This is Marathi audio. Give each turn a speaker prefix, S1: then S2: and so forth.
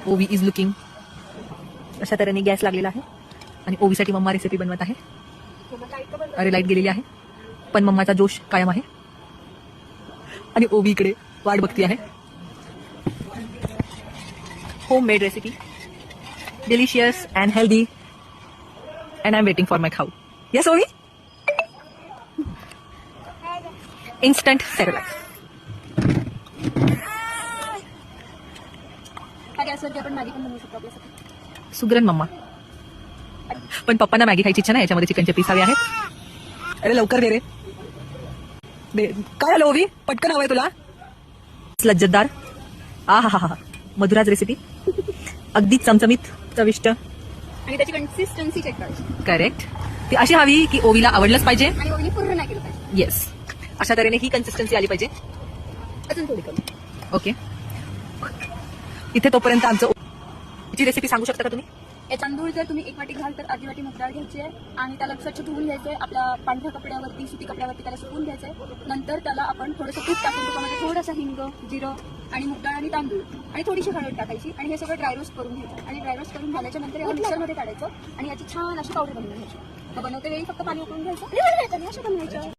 S1: ओवी इज लुकिंग. अशा तऱ्हेने गॅस लागलेला आहे आणि ओवीसाठी मम्मा रेसिपी बनवत आहे. अरे लाईट गेलेली आहे पण मम्माचा जोश कायम आहे आणि ओवी इकडे वाट बघती आहे. Home made recipe, delicious and healthy, and I am waiting for my खाऊ. येस ओवी. Instant Cerelac. सुगरण मम्मा. पण पप्पांना मॅगी खायची इच्छा नाही, याच्यामध्ये चिकनचे पीस हवे आहेत. अरे लवकर दे रे. काय आलं ओवी, पटकन हवंय तुला. लज्जतदार. हा हा हा. मधुराज रेसिपी अगदी चमचमीत, चविष्ट
S2: आणि त्याची कन्सिस्टन्सी चेक करायची.
S1: करेक्ट. ती अशी हवी की ओवीला आवडलंच पाहिजे
S2: आणि ओवीने पूर्ण नाही केलं पाहिजे.
S1: येस. अशा तऱ्हेने ही कन्सिस्टन्सी आली पाहिजे.
S2: अजून थोडी कमी.
S1: ओके. इथे तोपर्यंत आमचं ची रेसिपी सांगू शकता का तुम्ही?
S2: हे तांदूळ जर तुम्ही 1 वाटी घाल तर अर्धी वाटी मूग डाळ घ्यायची आहे आणि त्याला स्वच्छ धुवून घ्यायचंय. आपल्या पांढऱ्या कपड्यावरती, सुती कपड्यावरती त्याला सुकवून घ्यायचंय. नंतर त्याला आपण थोडंसं तूप टाकून त्याच्यामध्ये थोडासा हिंग, जिरं आणि मूग डाळ आणि तांदूळ आणि थोडीशी हळद टाकायची आणि हे सगळं ड्राय रोस्ट करून घ्यायचं. आणि ड्राय रोस्ट करून झाल्याच्या नंतर याला मिक्सरमध्ये काढायचं आणि याची छान अशी पावडर बनवून घ्यायची. बनवते वेळी फक्त पाणी उकळून घ्यायचं आणि असं बनवायचं.